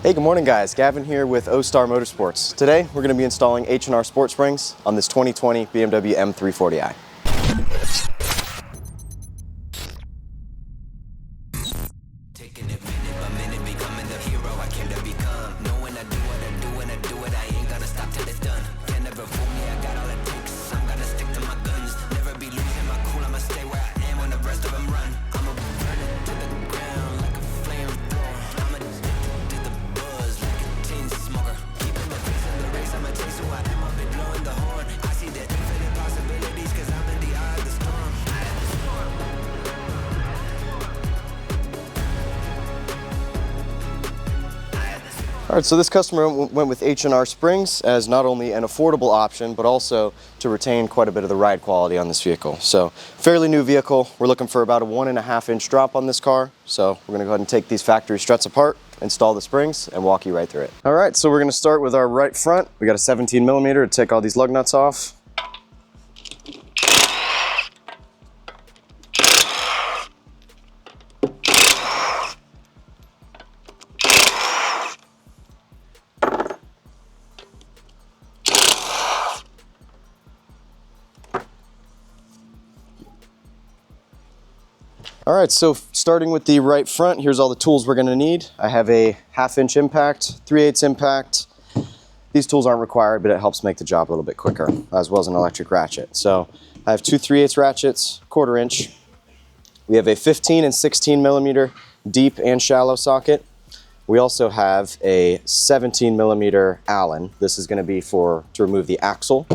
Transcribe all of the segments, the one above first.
Hey, good morning guys. Gavin here with Ostar Motorsports. Today we're going to be installing H&R sport springs on this 2020 BMW M340i. All right, so this customer went with H&R springs as not only an affordable option, but also to retain quite a bit of the ride quality on this vehicle. So fairly new vehicle. We're looking for about a 1.5 inch drop on this car. So we're gonna go ahead and take these factory struts apart, install the springs, and walk you right through it. All right, so we're gonna start with our right front. We got a 17mm to take all these lug nuts off. All right, so starting with the right front, here's all the tools we're gonna need. I have a 1/2 inch impact, 3/8 impact. These tools aren't required, but it helps make the job a little bit quicker, as well as an electric ratchet. So I have two 3/8 ratchets, 1/4 inch. We have a 15 and 16mm deep and shallow socket. We also have a 17mm Allen. This is gonna be to remove the axle.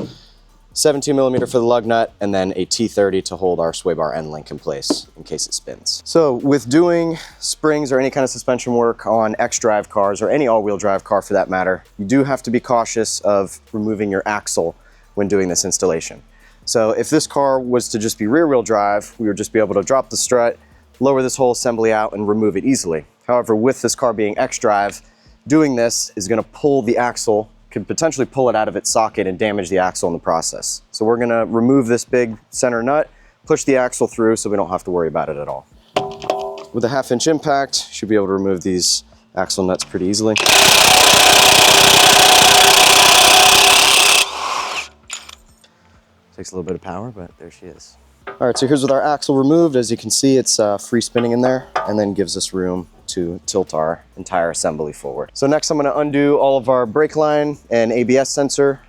17mm for the lug nut, and then a T30 to hold our sway bar end link in place in case it spins. So with doing springs or any kind of suspension work on X-drive cars, or any all-wheel drive car for that matter, you do have to be cautious of removing your axle when doing this installation. So if this car was to just be rear-wheel drive, we would just be able to drop the strut, lower this whole assembly out, and remove it easily. However, with this car being X-drive, doing this is gonna pull the axle, could potentially pull it out of its socket and damage the axle in the process. So we're gonna remove this big center nut, push the axle through so we don't have to worry about it at all. With a 1/2 inch impact, you should be able to remove these axle nuts pretty easily. Takes a little bit of power, but there she is. All right, so here's with our axle removed. As you can see, it's free spinning in there, and then gives us room to tilt our entire assembly forward. So next I'm gonna undo all of our brake line and ABS sensor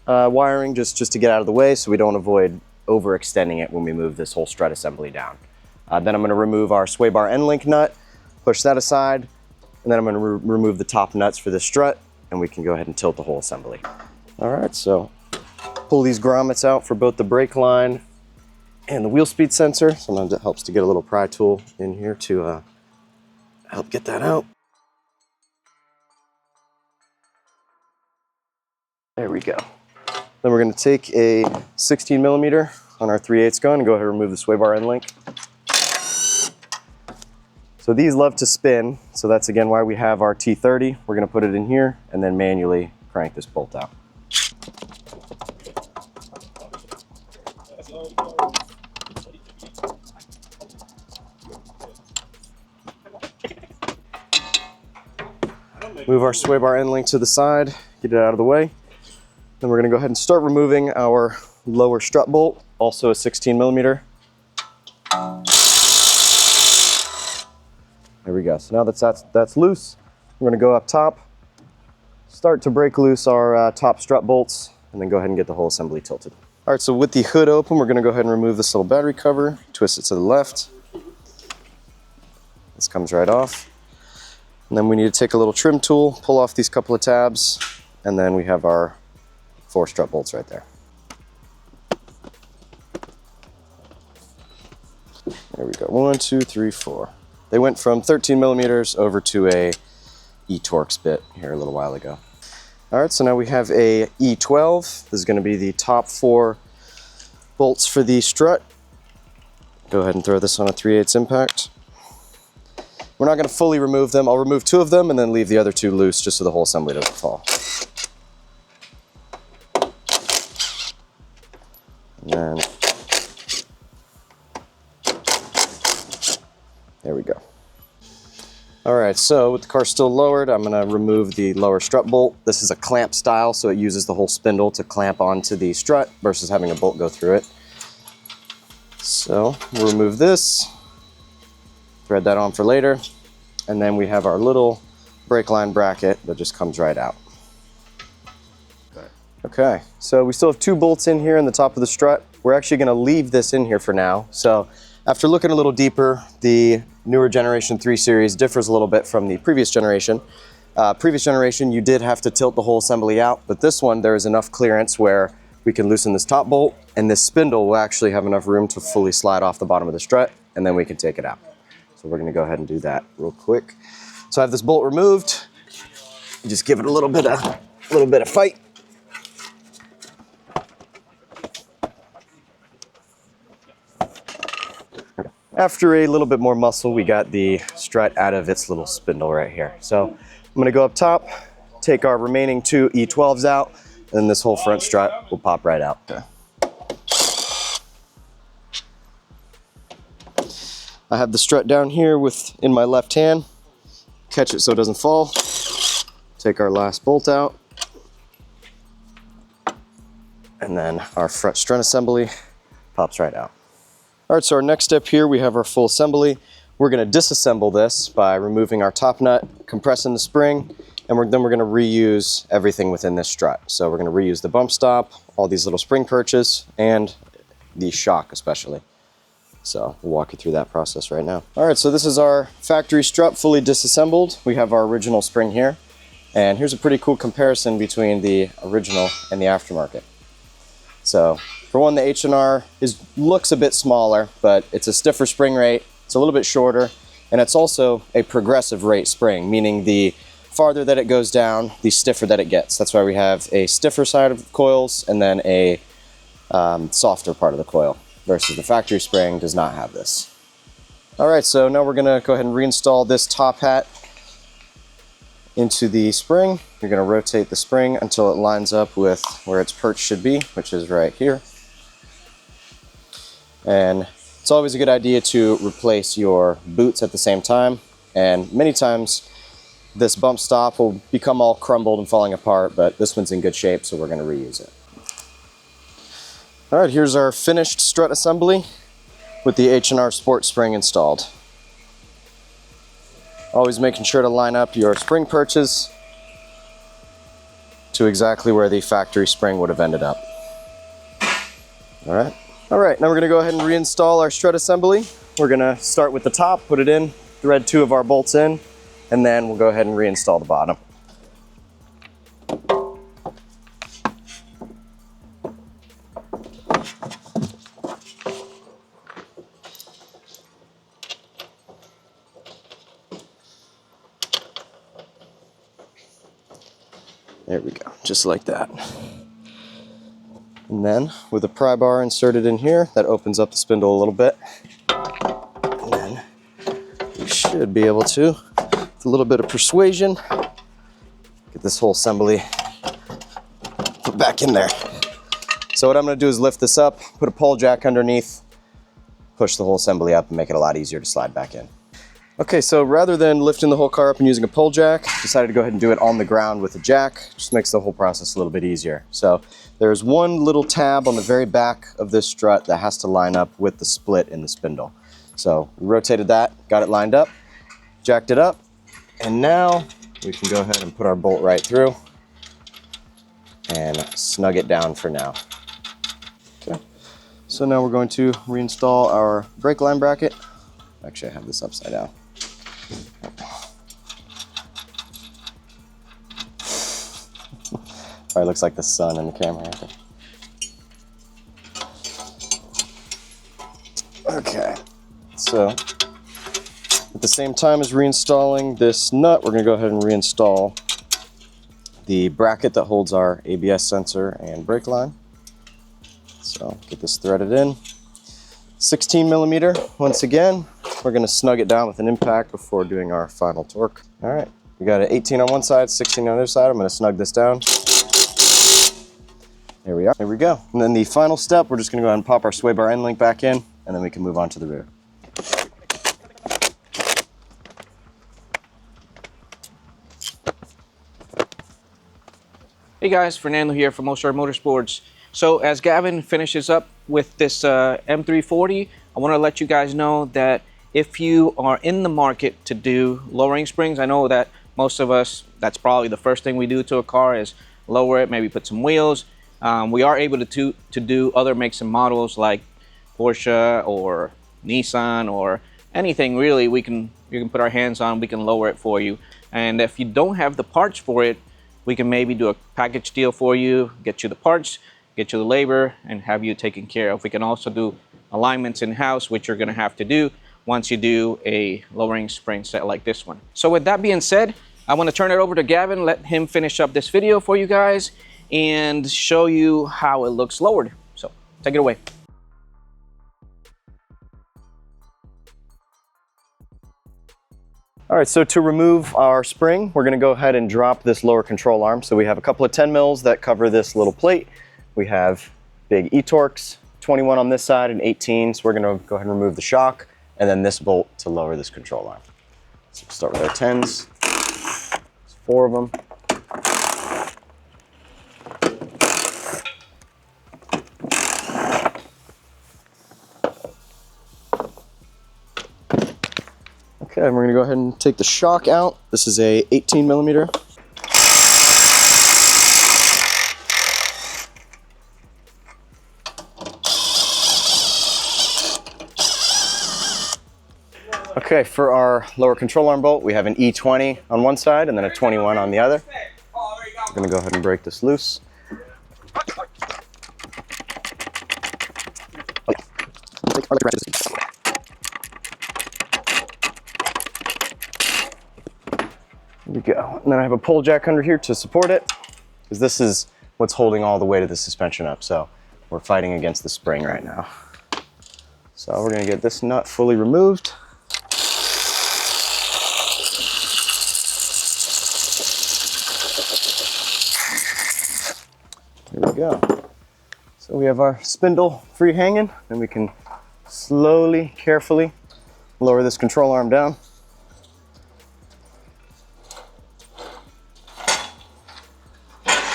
wiring just to get out of the way so we don't avoid overextending it when we move this whole strut assembly down. Then I'm gonna remove our sway bar end link nut, push that aside, and then I'm gonna remove the top nuts for the strut, and we can go ahead and tilt the whole assembly. All right, so pull these grommets out for both the brake line and the wheel speed sensor. Sometimes it helps to get a little pry tool in here to help get that out. There we go. Then we're going to take a 16mm on our 3/8 gun and go ahead and remove the sway bar end link. So these love to spin, so that's again why we have our T30. We're going to put it in here and then manually crank this bolt out. Move our sway bar end link to the side, get it out of the way. Then we're gonna go ahead and start removing our lower strut bolt, also a 16mm. There we go, so now that's loose, we're gonna go up top, start to break loose our top strut bolts, and then go ahead and get the whole assembly tilted. All right, so with the hood open, we're gonna go ahead and remove this little battery cover, twist it to the left. This comes right off. And then we need to take a little trim tool, pull off these couple of tabs, and then we have our 4 strut bolts right there. There we go, 1, 2, 3, 4. They went from 13mm over to a E-Torx bit here a little while ago. All right, so now we have a E12. This is gonna be the top 4 bolts for the strut. Go ahead and throw this on a 3/8 impact. We're not going to fully remove them. I'll remove 2 of them and then leave the other 2 loose just so the whole assembly doesn't fall. And then, there we go. All right, so with the car still lowered, I'm gonna remove the lower strut bolt. This is a clamp style, so it uses the whole spindle to clamp onto the strut versus having a bolt go through it. So we'll remove this, thread that on for later, and then we have our little brake line bracket that just comes right out. Okay, so we still have 2 bolts in here in the top of the strut. We're actually gonna leave this in here for now. So after looking a little deeper, the newer generation 3 series differs a little bit from the previous generation. Previous generation, you did have to tilt the whole assembly out, but this one, there is enough clearance where we can loosen this top bolt, and this spindle will actually have enough room to fully slide off the bottom of the strut, and then we can take it out. So we're gonna go ahead and do that real quick. So I have this bolt removed. Just give it a little bit of fight. After a little bit more muscle, we got the strut out of its little spindle right here. So I'm gonna go up top, take our remaining 2 E12s out, and then this whole front strut will pop right out. Okay. I have the strut down here in my left hand. Catch it so it doesn't fall. Take our last bolt out. And then our front strut assembly pops right out. All right, so our next step here, we have our full assembly. We're gonna disassemble this by removing our top nut, compressing the spring, and then we're gonna reuse everything within this strut. So we're gonna reuse the bump stop, all these little spring perches, and the shock especially. So we'll walk you through that process right now. All right, so this is our factory strut fully disassembled. We have our original spring here, and here's a pretty cool comparison between the original and the aftermarket. So for one, the H&R looks a bit smaller, but it's a stiffer spring rate, it's a little bit shorter, and it's also a progressive rate spring, meaning the farther that it goes down, the stiffer that it gets. That's why we have a stiffer side of coils and then a softer part of the coil, versus the factory spring does not have this. All right, so now we're gonna go ahead and reinstall this top hat into the spring. You're gonna rotate the spring until it lines up with where its perch should be, which is right here. And it's always a good idea to replace your boots at the same time. And many times this bump stop will become all crumbled and falling apart, but this one's in good shape, so we're gonna reuse it. All right, here's our finished strut assembly with the H&R Sport spring installed. Always making sure to line up your spring perches to exactly where the factory spring would have ended up. All right, now we're gonna go ahead and reinstall our strut assembly. We're gonna start with the top, put it in, thread 2 of our bolts in, and then we'll go ahead and reinstall the bottom. There we go, just like that. And then with a pry bar inserted in here, that opens up the spindle a little bit. And then we should be able to, with a little bit of persuasion, get this whole assembly put back in there. So what I'm gonna do is lift this up, put a pole jack underneath, push the whole assembly up and make it a lot easier to slide back in. Okay, so rather than lifting the whole car up and using a pole jack, decided to go ahead and do it on the ground with a jack. Just makes the whole process a little bit easier. So there's one little tab on the very back of this strut that has to line up with the split in the spindle. So we rotated that, got it lined up, jacked it up, and now we can go ahead and put our bolt right through and snug it down for now. Okay, so now we're going to reinstall our brake line bracket. Actually, I have this upside down. Probably looks like the sun in the camera. Okay, so at the same time as reinstalling this nut, we're gonna go ahead and reinstall the bracket that holds our ABS sensor and brake line. So get this threaded in. 16 millimeter, once again. We're gonna snug it down with an impact before doing our final torque. All right, we got an 18 on one side, 16 on the other side. I'm gonna snug this down. There we are, there we go. And then the final step, we're just gonna go ahead and pop our sway bar end link back in, and then we can move on to the rear. Hey guys, Fernando here from Ostar Motorsports. So as Gavin finishes up with this M340, I want to let you guys know that if you are in the market to do lowering springs, I know that most of us, that's probably the first thing we do to a car is lower it, maybe put some wheels. We are able to do other makes and models like Porsche or Nissan or anything really you can put our hands on, we can lower it for you. And if you don't have the parts for it, we can maybe do a package deal for you, get you the parts, get you the labor, and have you taken care of. We can also do alignments in-house, which you're gonna have to do once you do a lowering spring set like this one. So with that being said, I wanna turn it over to Gavin, let him finish up this video for you guys and show you how it looks lowered. So take it away. All right, so to remove our spring, we're gonna go ahead and drop this lower control arm. So we have a couple of 10 mils that cover this little plate. We have big E-Torques, 21 on this side and 18. So we're gonna go ahead and remove the shock and then this bolt to lower this control arm. So we'll start with our 10s. There's 4 of them. Okay, we're gonna go ahead and take the shock out. This is a 18 millimeter. Okay, for our lower control arm bolt, we have an E20 on one side and then a 21 on the other. I'm gonna go ahead and break this loose. There we go. And then I have a pull jack under here to support it, because this is what's holding all the weight of the suspension up. So we're fighting against the spring right now. So we're gonna get this nut fully removed. Here we go. So we have our spindle free hanging, and we can slowly, carefully lower this control arm down.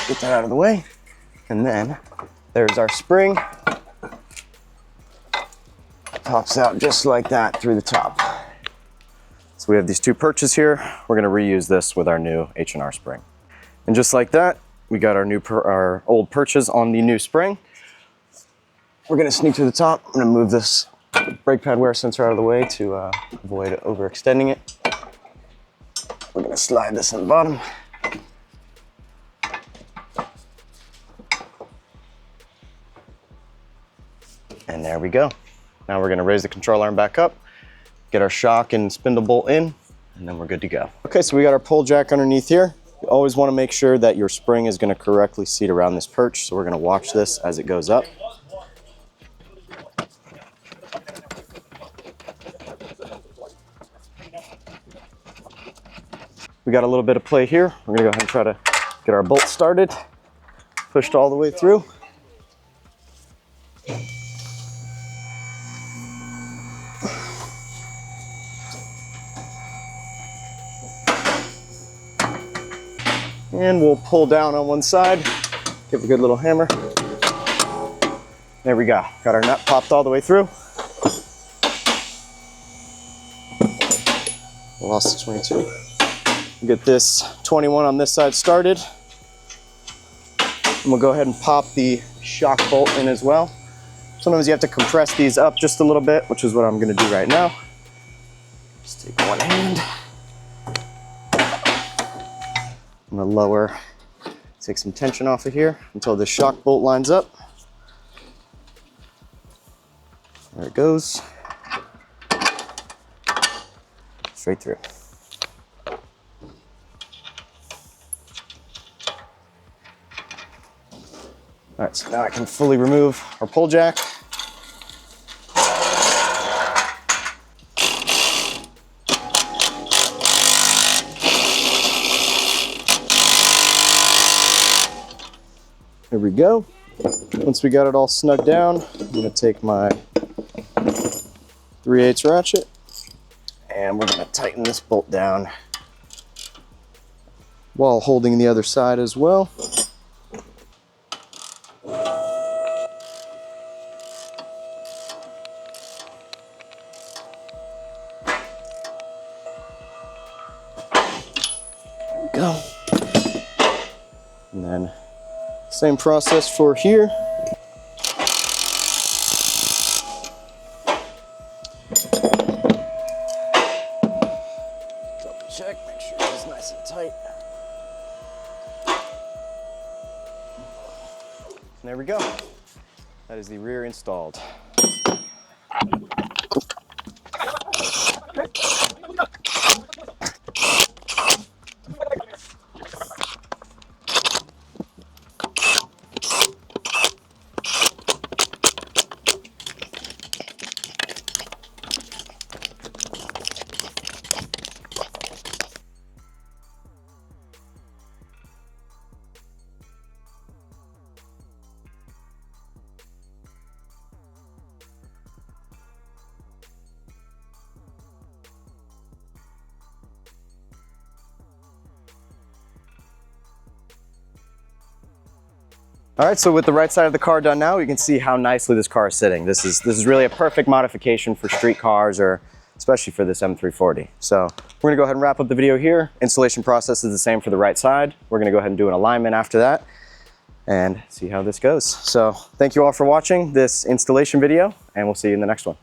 Get that out of the way. And then there's our spring. Pops out just like that through the top. So we have these 2 perches here. We're gonna reuse this with our new H&R spring. And just like that, we got our old perches on the new spring. We're gonna sneak to the top. I'm gonna move this brake pad wear sensor out of the way to avoid overextending it. We're gonna slide this in the bottom. And there we go. Now we're gonna raise the control arm back up, get our shock and spindle bolt in, and then we're good to go. Okay, so we got our pull jack underneath here. You always wanna make sure that your spring is gonna correctly seat around this perch, so we're gonna watch this as it goes up. We got a little bit of play here. We're gonna go ahead and try to get our bolt started, pushed all the way through. And we'll pull down on one side, give it a good little hammer. There we go. Got our nut popped all the way through. Lost the 22. Get this 21 on this side started. And we'll go ahead and pop the shock bolt in as well. Sometimes you have to compress these up just a little bit, which is what I'm gonna do right now. Just take one hand. I'm gonna lower, take some tension off of here until the shock bolt lines up. There it goes. Straight through. All right, so now I can fully remove our pull jack. There we go. Once we got it all snugged down, I'm gonna take my 3/8 ratchet and we're gonna tighten this bolt down while holding the other side as well. And then same process for here. Double check, make sure it's nice and tight. And there we go. That is the rear installed. All right, so with the right side of the car done now, you can see how nicely this car is sitting. This is really a perfect modification for street cars, or especially for this M340. So we're gonna go ahead and wrap up the video here. Installation process is the same for the right side. We're gonna go ahead and do an alignment after that and see how this goes. So thank you all for watching this installation video, and we'll see you in the next one.